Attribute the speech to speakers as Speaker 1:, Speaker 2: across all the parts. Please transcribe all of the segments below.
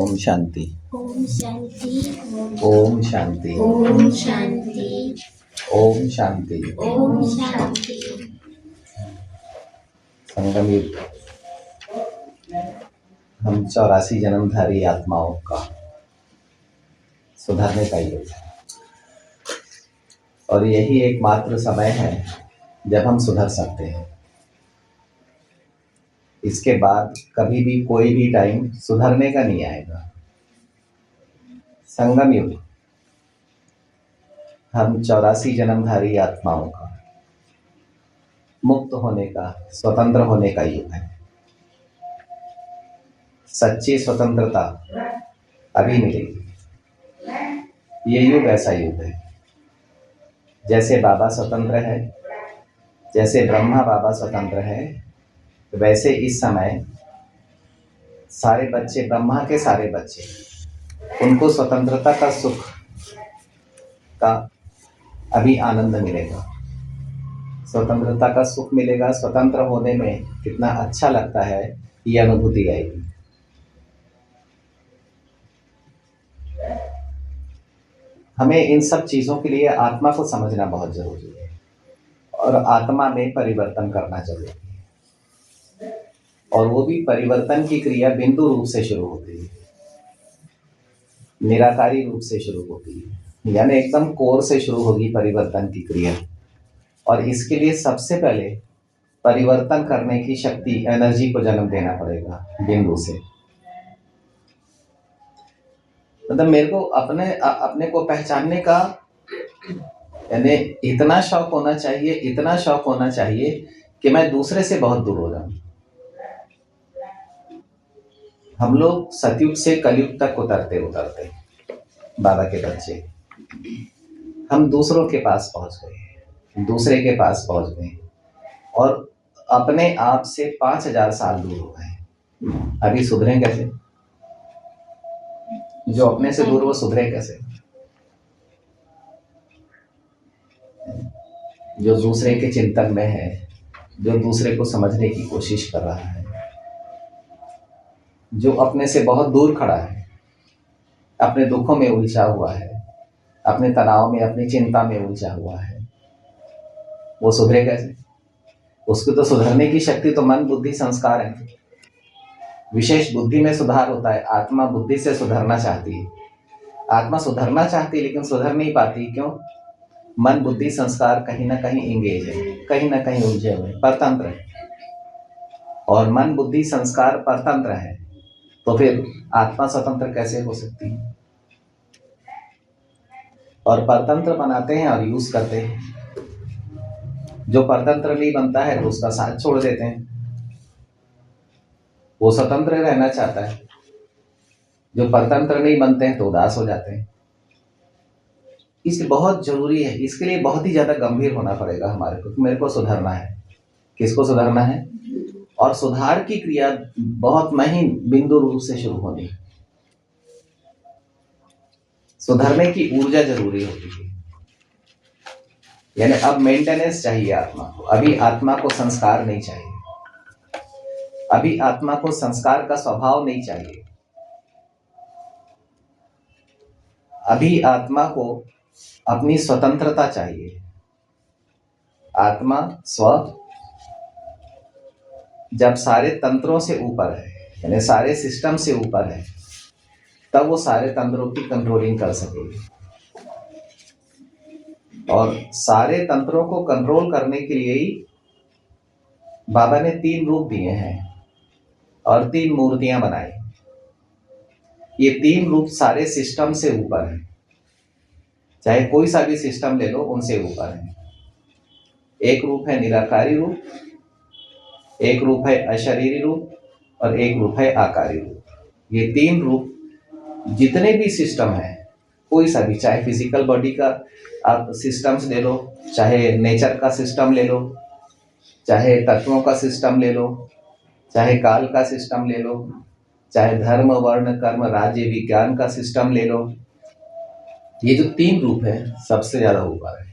Speaker 1: ओम शांति।
Speaker 2: ओम शांति।
Speaker 1: ओम शांति।
Speaker 2: ओम शांति।
Speaker 1: ओम शांति।
Speaker 2: ओम शांति।
Speaker 1: संगम युग हम 84 जन्मधारी आत्माओं का सुधरने का युग है और यही एकमात्र समय है जब हम सुधर सकते हैं। इसके बाद कभी भी कोई भी टाइम सुधरने का नहीं आएगा। संगम युग हम 84 जन्मधारी आत्माओं का मुक्त होने का, स्वतंत्र होने का युग है। सच्ची स्वतंत्रता अभी मिलेगी। ये युग ऐसा युग है जैसे बाबा स्वतंत्र है, जैसे ब्रह्मा बाबा स्वतंत्र है, वैसे इस समय सारे बच्चे, ब्रह्मा के सारे बच्चे, उनको स्वतंत्रता का सुख का अभी आनंद मिलेगा। स्वतंत्रता का सुख मिलेगा। स्वतंत्र होने में कितना अच्छा लगता है ये अनुभूति आएगी। हमें इन सब चीजों के लिए आत्मा को समझना बहुत जरूरी है और आत्मा में परिवर्तन करना जरूरी है। और वो भी परिवर्तन की क्रिया बिंदु रूप से शुरू होती है, निराकारी रूप से शुरू होती है, यानी एकदम कोर से शुरू होगी परिवर्तन की क्रिया। और इसके लिए सबसे पहले परिवर्तन करने की शक्ति, एनर्जी को जन्म देना पड़ेगा बिंदु से। मतलब मेरे को अपने को पहचानने का यानी इतना शौक होना चाहिए, इतना शौक होना चाहिए कि मैं दूसरे से बहुत दूर हो जाऊं। हम लोग सतयुग से कलयुग तक उतरते उतरते बाबा के बच्चे हम दूसरों के पास पहुंच गए, दूसरे के पास पहुंच गए और अपने आप से 5000 साल दूर हो गए। अभी सुधरें कैसे? जो अपने से दूर, वो सुधरे कैसे? जो दूसरे के चिंतन में है, जो दूसरे को समझने की कोशिश कर रहा है, जो अपने से बहुत दूर खड़ा है, अपने दुखों में उलझा हुआ है, अपने तनाव में, अपनी चिंता में उलझा हुआ है, वो सुधरे कैसे? उसको तो सुधरने की शक्ति तो मन, बुद्धि, संस्कार है। विशेष बुद्धि में सुधार होता है। आत्मा बुद्धि से सुधरना चाहती है। आत्मा सुधरना चाहती है लेकिन सुधर नहीं पाती। क्यों? मन, बुद्धि, संस्कार कहीं ना कहीं इंगेज है, कहीं ना कहीं उलझे हुए, परतंत्र है। और मन, बुद्धि, संस्कार परतंत्र है तो फिर आत्मा स्वतंत्र कैसे हो सकती है? और परतंत्र बनाते हैं और यूज करते हैं। जो परतंत्र नहीं बनता है तो उसका साथ छोड़ देते हैं। वो स्वतंत्र रहना चाहता है। जो परतंत्र नहीं बनते हैं तो उदास हो जाते हैं। इसलिए बहुत जरूरी है, इसके लिए बहुत ही ज्यादा गंभीर होना पड़ेगा हमारे को। मेरे को सुधरना है। किसको सुधरना है? और सुधार की क्रिया बहुत महीन बिंदु रूप से शुरू होनी है। सुधरने की ऊर्जा जरूरी होती है। यानी अब मेंटेनेंस चाहिए आत्मा को। अभी आत्मा को संस्कार नहीं चाहिए। अभी आत्मा को संस्कार का स्वभाव नहीं चाहिए। अभी आत्मा को अपनी स्वतंत्रता चाहिए। आत्मा स्व जब सारे तंत्रों से ऊपर है, यानी सारे सिस्टम से ऊपर है, तब वो सारे तंत्रों की कंट्रोलिंग कर सकेगी। और सारे तंत्रों को कंट्रोल करने के लिए ही बाबा ने 3 रूप दिए हैं और 3 मूर्तियां बनाई। ये 3 रूप सारे सिस्टम से ऊपर है। चाहे कोई सा भी सिस्टम ले लो, उनसे ऊपर है। एक रूप है निराकारी रूप, एक रूप है अशरीरी रूप और एक रूप है आकारी रूप। ये 3 रूप जितने भी सिस्टम है, कोई सा भी, चाहे फिजिकल बॉडी का आप सिस्टम्स ले लो, चाहे नेचर का सिस्टम ले लो, चाहे तत्वों का सिस्टम ले लो, चाहे काल का सिस्टम ले लो, चाहे धर्म, वर्ण, कर्म, राज्य, विज्ञान का सिस्टम ले लो, ये जो 3 रूप है सबसे ज्यादा ऊपर है।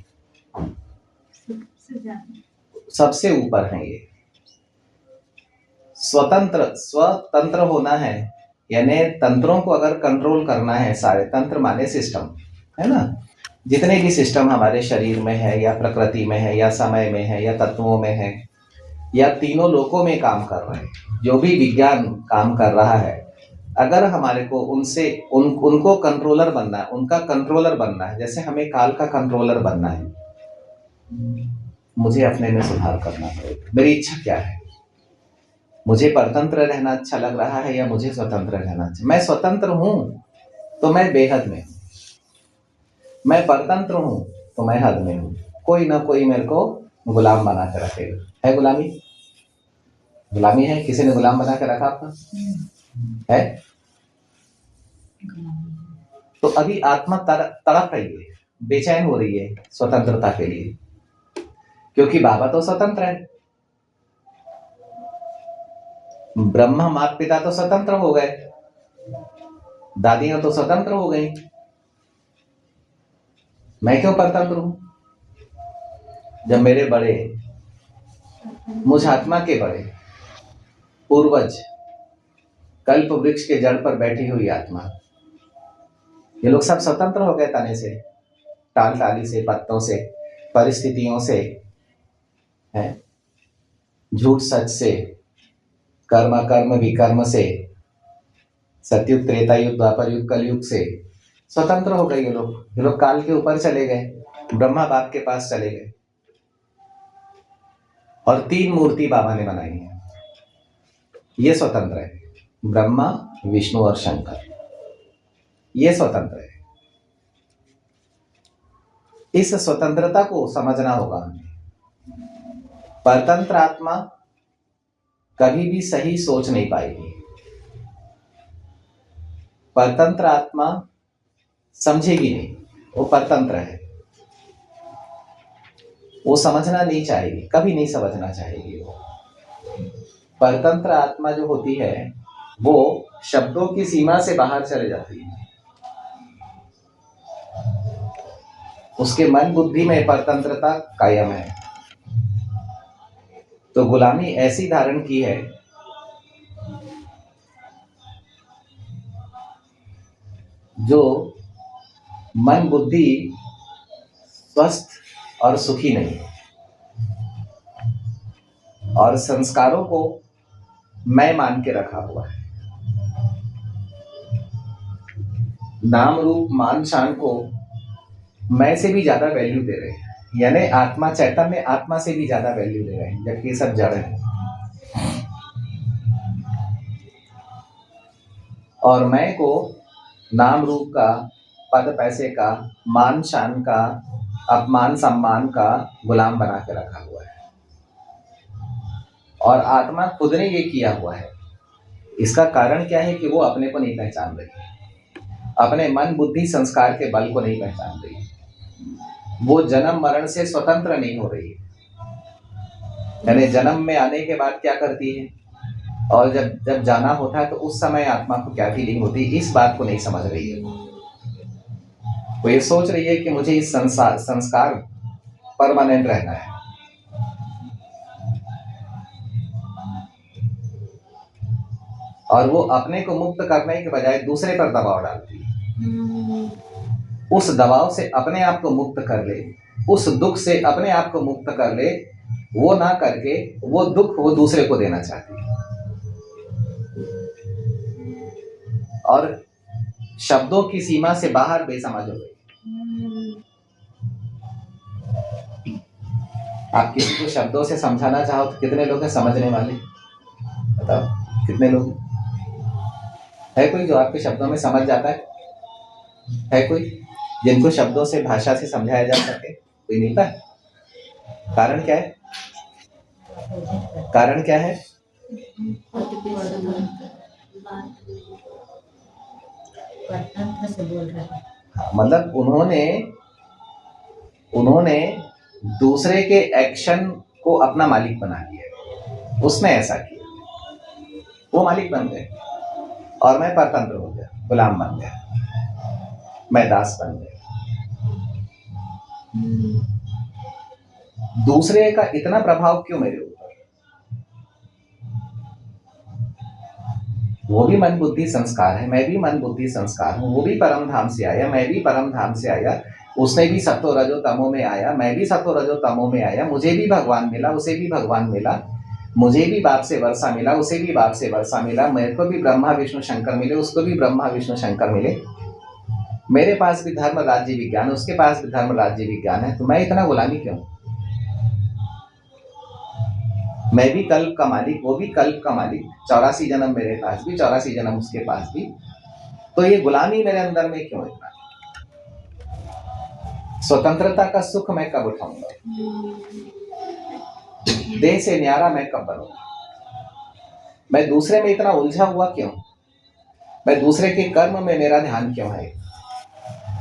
Speaker 1: सबसे ऊपर है ये। स्वतंत्र होना है, यानी तंत्रों को अगर कंट्रोल करना है, सारे तंत्र माने सिस्टम, है ना, जितने भी सिस्टम हमारे शरीर में है या प्रकृति में है या समय में है या तत्वों में है या तीनों लोकों में काम कर रहे हैं, जो भी विज्ञान काम कर रहा है, अगर हमारे को उनको कंट्रोलर बनना है, उनका कंट्रोलर बनना है, जैसे हमें काल का कंट्रोलर बनना है, मुझे अपने में सुधार करना पड़ेगा। मेरी इच्छा क्या है? मुझे परतंत्र रहना अच्छा लग रहा है या मुझे स्वतंत्र रहना अच्छा? मैं स्वतंत्र हूं तो मैं बेहद में हूं, मैं परतंत्र हूं तो मैं हद में हूं। कोई ना कोई मेरे को गुलाम बना के रखेगा। है गुलामी? गुलामी है? किसी ने गुलाम बना के रखा आपका है? तो अभी आत्मा तड़प रही है, बेचैन हो रही है स्वतंत्रता के लिए, क्योंकि बाबा तो स्वतंत्र है, ब्रह्मा माता पिता तो स्वतंत्र हो गए, दादियां तो स्वतंत्र हो गई, मैं क्यों परतंत्र हूं? जब मेरे बड़े, मुझ आत्मा के बड़े पूर्वज, कल्प वृक्ष के जड़ पर बैठी हुई आत्मा, ये लोग सब स्वतंत्र हो गए तने से, टाल टाली से, पत्तों से, परिस्थितियों से, है, झूठ सच से, कर्म कर्म विकर्म से, सतयुग त्रेता युग द्वापर युग कलयुग से स्वतंत्र हो गए ये लोग काल के ऊपर चले गए, ब्रह्मा बाप के पास चले गए और 3 मूर्ति बाबा ने बनाई है। ये स्वतंत्र है, ब्रह्मा विष्णु और शंकर, ये स्वतंत्र है। इस स्वतंत्रता को समझना होगा हमें। परतंत्र आत्मा कभी भी सही सोच नहीं पाएगी, परतंत्र आत्मा समझेगी नहीं, वो परतंत्र है, वो समझना नहीं चाहेगी, कभी नहीं समझना चाहेगी। वो परतंत्र आत्मा जो होती है वो शब्दों की सीमा से बाहर चले जाती है, उसके मन बुद्धि में परतंत्रता कायम है। तो गुलामी ऐसी धारण की है जो मन बुद्धि स्वस्थ और सुखी नहीं है, और संस्कारों को मैं मान के रखा हुआ है, नाम रूप मान शान को मैं से भी ज्यादा वैल्यू दे रहे हैं, यानी आत्मा चैतन्य आत्मा से भी ज्यादा वैल्यू दे रहे हैं, जबकि ये सब जड़ है। और मैं को नाम रूप का, पद पैसे का, मान शान का, अपमान सम्मान का गुलाम बना के रखा हुआ है, और आत्मा खुद ने ये किया हुआ है। इसका कारण क्या है कि वो अपने को नहीं पहचान रही, अपने मन बुद्धि संस्कार के बल को नहीं पहचान रही, वो जन्म मरण से स्वतंत्र नहीं हो रही है। यानी जन्म में आने के बाद क्या करती है और जब जब जाना होता है तो उस समय आत्मा को क्या फीलिंग होती है, इस बात को नहीं समझ रही है। वो ये सोच रही है कि मुझे इस संस्कार परमानेंट रहना है, और वो अपने को मुक्त करने के बजाय दूसरे पर दबाव डालती है। उस दबाव से अपने आप को मुक्त कर ले, उस दुख से अपने आप को मुक्त कर ले, वो ना करके वो दुख वो दूसरे को देना चाहती है। और शब्दों की सीमा से बाहर बेसमझ हो गई। आप किसी को शब्दों से समझाना चाहो तो कितने लोग हैं समझने वाले? बताओ कितने लोग है? कोई जो आपके शब्दों में समझ जाता है कोई जिनको शब्दों से, भाषा से समझाया जा सके? कोई नहीं था। कारण क्या है? कारण क्या है? मतलब उन्होंने दूसरे के एक्शन को अपना मालिक बना लिया, उसने ऐसा किया, वो मालिक बन गए और मैं परतंत्र हो गया, गुलाम बन गया, मैं दास बन गया। दूसरे का इतना प्रभाव क्यों मेरे ऊपर? वो भी मन बुद्धि संस्कार है, मैं भी मन बुद्धि संस्कार हूँ। वो भी परम धाम से आया, मैं भी परम धाम से आया। उसने भी सत्तो रजो तमो में आया, मैं भी सत्तो रजो तमो में आया। मुझे भी भगवान मिला, उसे भी भगवान मिला। मुझे भी बाप से वर्षा मिला, उसे भी बाप से वर्षा मिला। मेरे को भी ब्रह्मा विष्णु शंकर मिले, उसको भी ब्रह्मा विष्णु शंकर मिले। मेरे पास भी धर्म राज्य विज्ञान, उसके पास भी धर्म राज्य विज्ञान है। तो मैं इतना गुलामी क्यों? मैं भी कल्प का मालिक, वो भी कल्प का मालिक। 84 जन्म मेरे पास भी, 84 जन्म उसके पास भी। तो ये गुलामी मेरे अंदर में क्यों इतना? स्वतंत्रता का सुख मैं कब उठाऊंगा? देह से न्यारा मैं कब बनूंगा? मैं दूसरे में इतना उलझा हुआ क्यों? मैं दूसरे के कर्म में मेरा ध्यान क्यों है?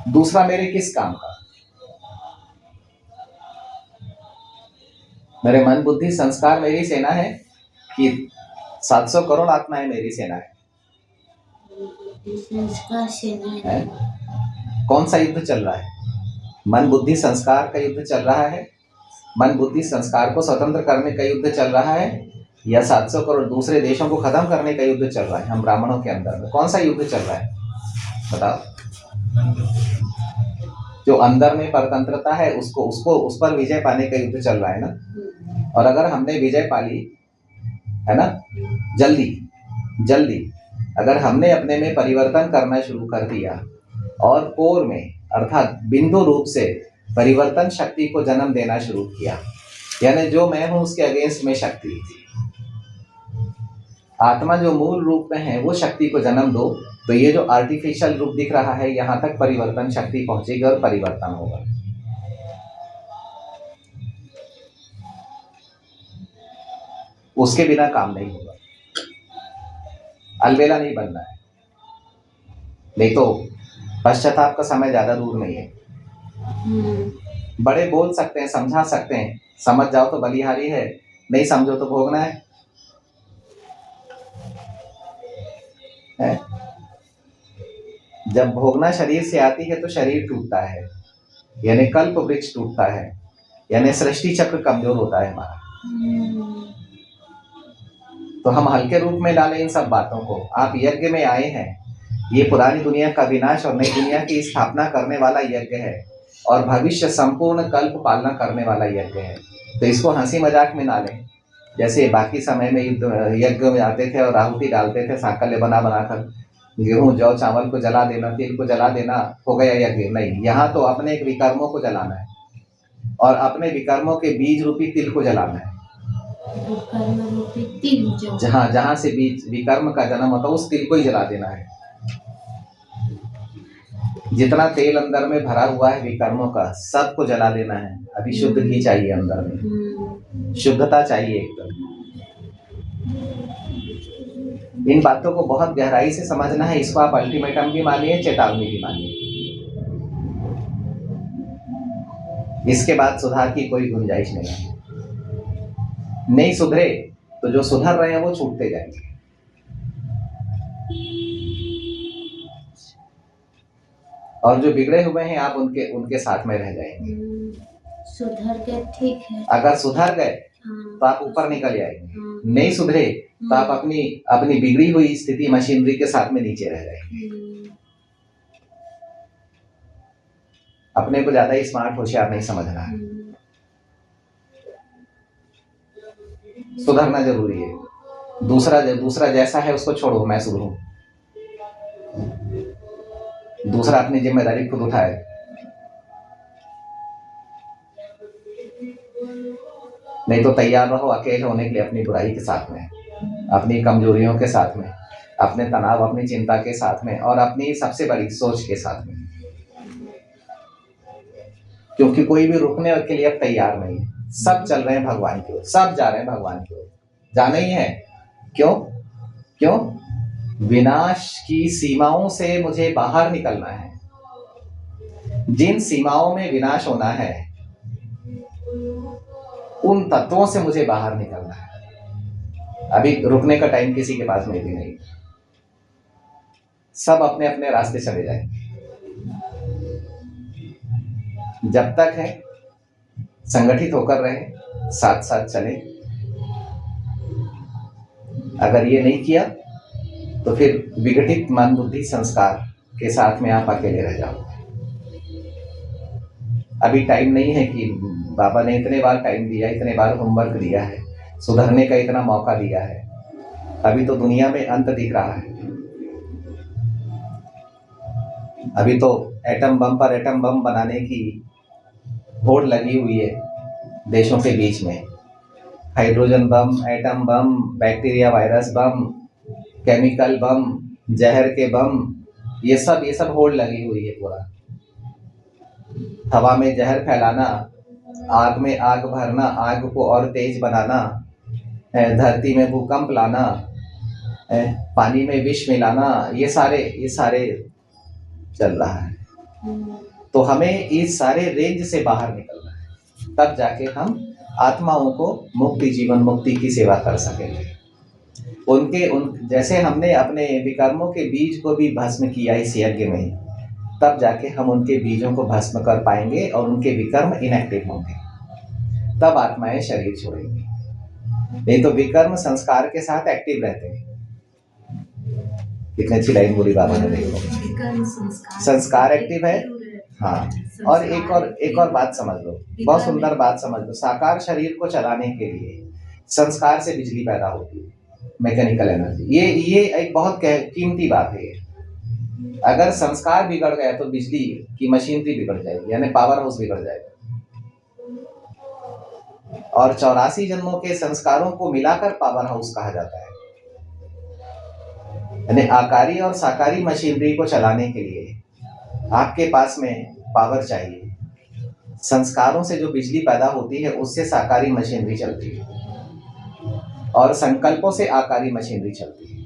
Speaker 1: दूसरा मेरे किस काम का? मेरे मन बुद्धि संस्कार मेरी सेना है कि 700 करोड़ आत्माएं मेरी सेना है?
Speaker 2: संस्कार सेना है।
Speaker 1: कौन सा युद्ध चल रहा है? मन बुद्धि संस्कार का युद्ध चल रहा है? मन बुद्धि संस्कार को स्वतंत्र करने का युद्ध चल रहा है, या 700 करोड़ दूसरे देशों को खत्म करने का युद्ध चल रहा है? हम ब्राह्मणों के अंदर में कौन सा युद्ध चल रहा है बताओ? जो अंदर में परतंत्रता है उसको उस पर विजय पाने का युद्ध चल रहा है ना। और अगर हमने विजय पाली है ना, जल्दी अगर हमने अपने में परिवर्तन करना शुरू कर दिया और कोर में अर्थात बिंदु रूप से परिवर्तन शक्ति को जन्म देना शुरू किया, यानी जो मैं हूं उसके अगेंस्ट में शक्ति, आत्मा जो मूल रूप में है वो शक्ति को जन्म दो, तो ये जो आर्टिफिशियल रूप दिख रहा है यहां तक परिवर्तन शक्ति पहुंचेगी और परिवर्तन होगा। उसके बिना काम नहीं होगा। अलबेला नहीं बनना है, नहीं तो पश्चाताप का समय ज्यादा दूर नहीं है। बड़े बोल सकते हैं, समझा सकते हैं, समझ जाओ तो बलिहारी है, नहीं समझो तो भोगना है। जब भोगना शरीर से आती है तो शरीर टूटता है, यानी कल्प वृक्ष टूटता है, यानी सृष्टि चक्र कमजोर होता है हमारा। तो हम हल्के रूप में डालें इन सब बातों को। आप यज्ञ में आए हैं, ये पुरानी दुनिया का विनाश और नई दुनिया की स्थापना करने वाला यज्ञ है, और भविष्य संपूर्ण कल्प पालना करने वाला यज्ञ है। तो इसको हंसी मजाक में ना लें। जैसे बाकी समय में यज्ञ में आते थे और आहुति डालते थे सांकल्य बना बनाकर, गेहूं जौ चावल को जला देना, तिल को जला देना, हो गया यज्ञ। नहीं, यहाँ तो अपने विकर्मों को जलाना है और अपने विकर्मों के बीज रूपी तिल को जलाना है। जहां से बीज विकर्म का जन्म होता है उस तिल को ही जला देना है। जितना तेल अंदर में भरा हुआ है विकर्मों का सबको जला देना है। अभी शुद्ध घी चाहिए अंदर में, शुद्धता चाहिए एकदम। इन बातों को बहुत गहराई से समझना है। इसको आप अल्टीमेटम भी मानिए, चेतावनी भी मानिए। इसके बाद सुधार की कोई गुंजाइश नहीं है। नहीं सुधरे तो जो सुधर रहे हैं वो छूटते जाएंगे। और जो बिगड़े हुए हैं आप उनके साथ में रह जाएंगे।
Speaker 2: सुधर के ठीक है,
Speaker 1: अगर सुधर गए तो आप ऊपर निकल जाएंगे। नहीं सुधरे तो आप अपनी बिगड़ी हुई स्थिति मशीनरी के साथ में नीचे रह जाएंगे। अपने को ज्यादा ही स्मार्ट होशियार नहीं समझना है। सुधरना जरूरी है। दूसरा जैसा है उसको छोड़ो, मैं सुधरूं। दूसरा अपनी जिम्मेदारी खुद उठाए। नहीं तो तैयार रहो अकेले होने के लिए, अपनी बुराई के साथ में, अपनी कमजोरियों के साथ में, अपने तनाव, अपनी चिंता के साथ में, और अपनी सबसे बड़ी सोच के साथ में। क्योंकि कोई भी रुकने के लिए अब तैयार नहीं है। सब चल रहे हैं भगवान की ओर, सब जा रहे हैं भगवान की ओर। जाना ही है। क्यों? विनाश की सीमाओं से मुझे बाहर निकलना है। जिन सीमाओं में विनाश होना है उन तत्वों से मुझे बाहर निकलना है। अभी रुकने का टाइम किसी के पास में भी नहीं। सब अपने अपने रास्ते चले जाए। जब तक है संगठित होकर रहे, साथ साथ चले। अगर ये नहीं किया तो फिर विघटित मन बुद्धि संस्कार के साथ में आप अकेले रह जाओ। अभी टाइम नहीं है कि बाबा ने इतने बार टाइम दिया, इतने बार होमवर्क दिया है, सुधरने का इतना मौका दिया है। अभी तो दुनिया में अंत दिख रहा है। अभी तो एटम बम पर एटम बम बनाने की होड़ लगी हुई है देशों के बीच में। Hydrogen bomb, atom bomb, bacteria virus bomb, chemical bomb, जहर के बम, ये सब होड़ लगी हुई है पूरा। हवा में जहर फैलाना, आग में आग भरना, आग को और तेज बनाना, धरती में भूकंप लाना, पानी में विष मिलाना, ये सारे चल रहा है। तो हमें इस सारे रेंज से बाहर निकलना है, तब जाके हम आत्माओं को मुक्ति, जीवन मुक्ति की सेवा कर सकेंगे। जैसे हमने अपने विकर्मों के बीज को भी भस्म किया इस यज्ञ में, तब जाके हम उनके बीजों को भस्म कर पाएंगे और उनके विकर्म इनएक्टिव होंगे, तब आत्माएं शरीर छोड़ेंगी। नहीं तो विकर्म संस्कार के साथ एक्टिव रहते हैं। कितनी अच्छी लाइन बोली बाबा ने, देखो संस्कार एक्टिव है। हाँ, और एक और बात समझ लो, बहुत सुंदर बात समझ लो। साकार शरीर को चलाने के लिए संस्कार से बिजली पैदा होती है, मैकेनिकल एनर्जी। ये एक बहुत कीमती बात है। अगर संस्कार बिगड़ गया तो बिजली की मशीनरी बिगड़ जाएगी, यानी पावर हाउस बिगड़ जाएगा। और 84 जन्मों के संस्कारों को मिलाकर पावर हाउस कहा जाता है। यानी आकारी और साकारी मशीनरी को चलाने के लिए आपके पास में पावर चाहिए। संस्कारों से जो बिजली पैदा होती है उससे साकारी मशीनरी चलती है, और संकल्पों से आकारी मशीनरी चलती है।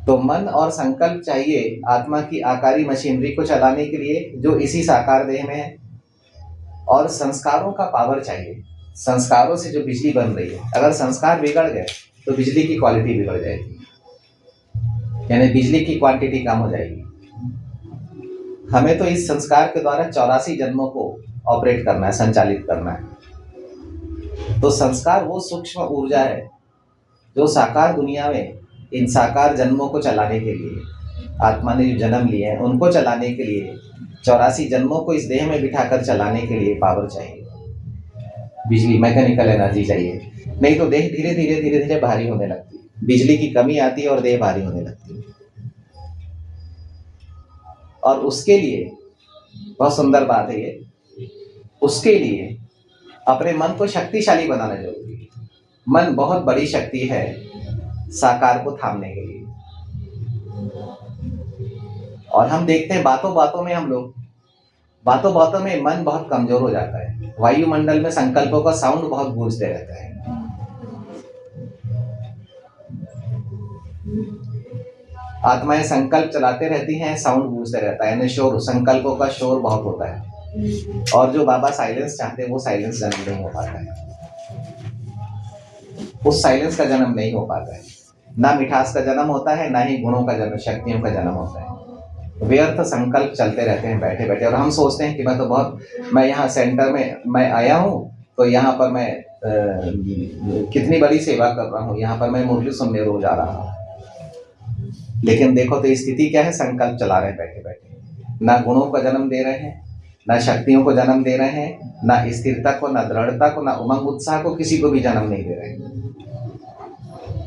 Speaker 1: तो मन और संकल्प चाहिए आत्मा की आकारी मशीनरी को चलाने के लिए, जो इसी साकार देह में है। और संस्कारों का पावर चाहिए, संस्कारों से जो बिजली बन रही है। अगर संस्कार बिगड़ गए तो बिजली की क्वालिटी बिगड़ जाएगी, यानी बिजली की क्वांटिटी कम हो जाएगी। हमें तो इस संस्कार के द्वारा 84 जन्मों को ऑपरेट करना है, संचालित करना है। तो संस्कार वो सूक्ष्म ऊर्जा है जो साकार दुनिया में इन साकार जन्मों को चलाने के लिए, आत्मा ने जो जन्म लिए हैं उनको चलाने के लिए, 84 जन्मों को इस देह में बिठाकर चलाने के लिए पावर चाहिए, बिजली, मैकेनिकल एनर्जी चाहिए। नहीं तो देह धीरे धीरे भारी होने लगती है, बिजली की कमी आती है और देह भारी होने लगती है। और उसके लिए बहुत सुंदर बात है ये, उसके लिए अपने मन को शक्तिशाली बनाना जरूरी है। मन बहुत बड़ी शक्ति है साकार को थामने के लिए। और हम देखते हैं बातों बातों में मन बहुत कमजोर हो जाता है। वायुमंडल में संकल्पों का साउंड बहुत गूंजते रहता है। आत्माएं संकल्प चलाते रहती हैं, साउंड गूंजते रहता है, यानी शोर, संकल्पों का शोर बहुत होता है। और जो बाबा साइलेंस चाहते हैं वो साइलेंस जन्म नहीं हो पाता है, उस साइलेंस का जन्म नहीं हो पाता है। ना मिठास का जन्म होता है, ना ही गुणों का जन्म, शक्तियों का जन्म होता है। व्यर्थ संकल्प चलते रहते हैं बैठे बैठे। और हम सोचते हैं कि मैं यहाँ सेंटर में मैं आया हूँ, तो यहाँ पर मैं कितनी बड़ी सेवा कर रहा हूँ, यहाँ पर मैं मुरली सुनने रोज आ रहा हूँ। लेकिन देखो तो स्थिति क्या है, संकल्प चला रहे हैं बैठे बैठे। ना गुणों का जन्म दे रहे हैं, ना शक्तियों को जन्म दे रहे हैं, ना स्थिरता को, ना दृढ़ता को, ना उमंग उत्साह को, किसी को भी जन्म नहीं दे रहे हैं।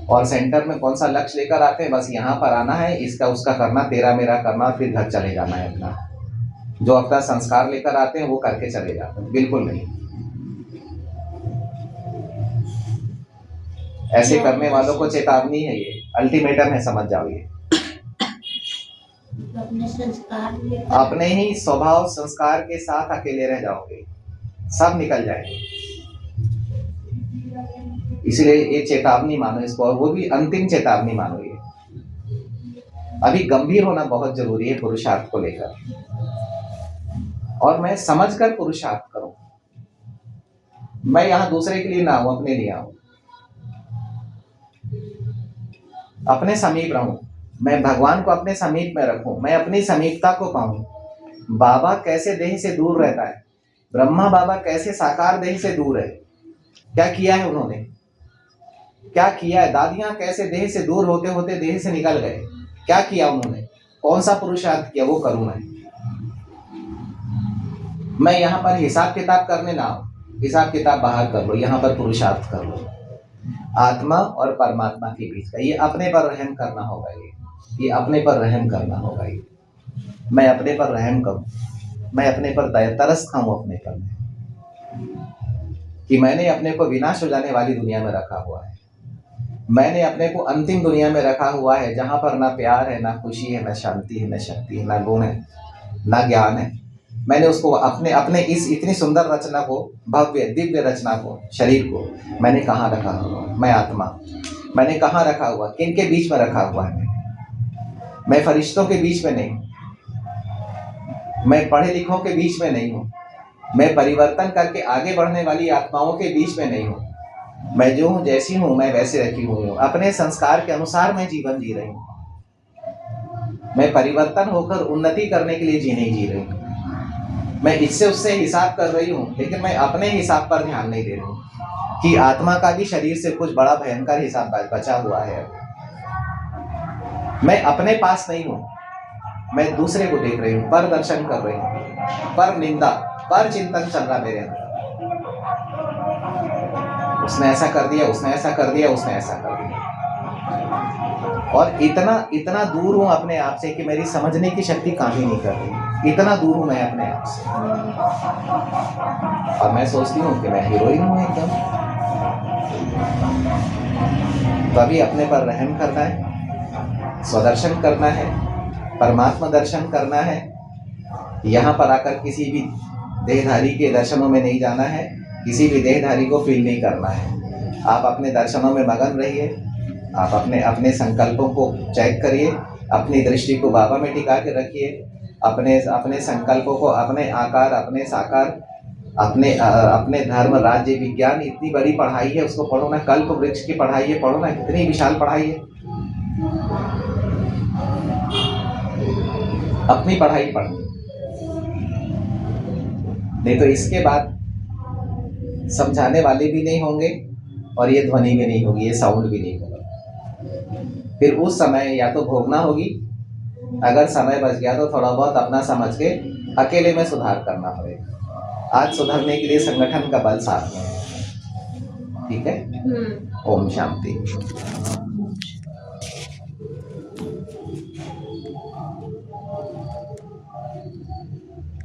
Speaker 1: और सेंटर में कौन सा लक्ष्य लेकर आते हैं, बस यहाँ पर आना है, इसका उसका करना, तेरा मेरा करना, फिर घर चले जाना है अपना। जो अपना संस्कार लेकर आते हैं वो करके चले जाते हैं, बिल्कुल नहीं। ऐसे करने वालों को चेतावनी है, ये अल्टीमेटम है, समझ जाओ। ये अपने ही स्वभाव संस्कार के साथ अकेले रह जाओगे, सब निकल जाएंगे। इसलिए ये चेतावनी मानो इसको, और वो भी अंतिम चेतावनी मानो। ये अभी गंभीर होना बहुत जरूरी है पुरुषार्थ को लेकर, और मैं समझकर पुरुषार्थ करूं। मैं यहां दूसरे के लिए ना आऊं, अपने लिए आऊं, अपने समीप रहूं, मैं भगवान को अपने समीप में रखूं, मैं अपनी समीपता को पाऊं। बाबा कैसे देह से दूर रहता है, ब्रह्मा बाबा कैसे साकार देह से दूर है, क्या किया है उन्होंने। क्या किया है, दादियां कैसे देह से दूर होते होते देह से निकल गए, क्या किया उन्होंने, कौन सा पुरुषार्थ किया, वो करूं मैं यहाँ पर हिसाब किताब करने ना आऊं, हिसाब किताब बाहर कर लो, यहाँ पर पुरुषार्थ कर लो। आत्मा और परमात्मा के बीच का ये अपने पर रहम करना होगा, ये अपने पर रहम करना होगा। ये मैं अपने पर रहम करूं, मैं अपने पर दया तरस खाऊं अपने पर, कि मैंने अपने को विनाश हो जाने वाली दुनिया में रखा हुआ है, मैंने अपने को अंतिम दुनिया में रखा हुआ है, जहां पर ना प्यार है, ना खुशी है, ना शांति है, ना शक्ति है, ना गुण है, ना ज्ञान है। मैंने उसको अपने अपने इस इतनी सुंदर रचना को, भव्य दिव्य रचना को, शरीर को मैंने कहाँ रखा हुआ, मैं आत्मा मैंने कहाँ रखा हुआ, किनके बीच में रखा हुआ है। मैं फरिश्तों के बीच में नहीं, मैं पढ़े लिखों के बीच में नहीं हूँ, मैं परिवर्तन करके आगे बढ़ने वाली आत्माओं के बीच में नहीं हूँ। मैं जो हूँ, जैसी हूँ, मैं वैसे रखी हुई हूँ, अपने संस्कार के अनुसार मैं जीवन जी रही हूँ। मैं परिवर्तन होकर उन्नति करने के लिए नहीं जी रही हूँ। मैं इससे उससे हिसाब कर रही हूँ, लेकिन मैं अपने हिसाब पर ध्यान नहीं दे रही हूँ कि आत्मा का भी शरीर से कुछ बड़ा भयंकर हिसाब बचा हुआ है। मैं अपने पास नहीं हूँ, मैं दूसरे को देख रही हूँ, पर दर्शन कर रही हूँ, पर निंदा, पर चिंतन चल रहा मेरे अंदर। उसने ऐसा कर दिया, उसने ऐसा कर दिया, उसने ऐसा कर दिया, और इतना इतना दूर हूं अपने आप से कि मेरी समझने की शक्ति काम ही नहीं कर रही। इतना दूर हूं मैं अपने आप से, और मैं सोचती हूँ कि मैं हीरोइन हूँ एकदम। तभी अपने पर रहम करना है, स्वदर्शन करना है, परमात्मा दर्शन करना है। यहाँ पर आकर किसी भी देहधारी के दर्शनों में नहीं जाना है, किसी भी देहधारी को फील नहीं करना है। आप अपने दर्शनों में मगन रहिए, आप अपने अपने संकल्पों को चेक करिए, अपनी दृष्टि को बाबा में टिका के रखिए, अपने अपने संकल्पों को, अपने आकार, अपने साकार, अपने धर्म, राज्य, विज्ञान, इतनी बड़ी पढ़ाई है, उसको पढ़ो ना। कल्प वृक्ष की पढ़ाई है, पढ़ो ना, कितनी विशाल पढ़ाई है। अपनी पढ़ाई पढ़नी, नहीं तो इसके बाद समझाने वाले भी नहीं होंगे, और ये ध्वनि भी नहीं होगी, ये साउंड भी नहीं होगा। फिर उस समय या तो भोगना होगी, अगर समय बच गया तो थोड़ा बहुत अपना समझ के अकेले में सुधार करना पड़ेगा। आज सुधरने के लिए संगठन का बल साथ में है, ठीक है। ओम शांति।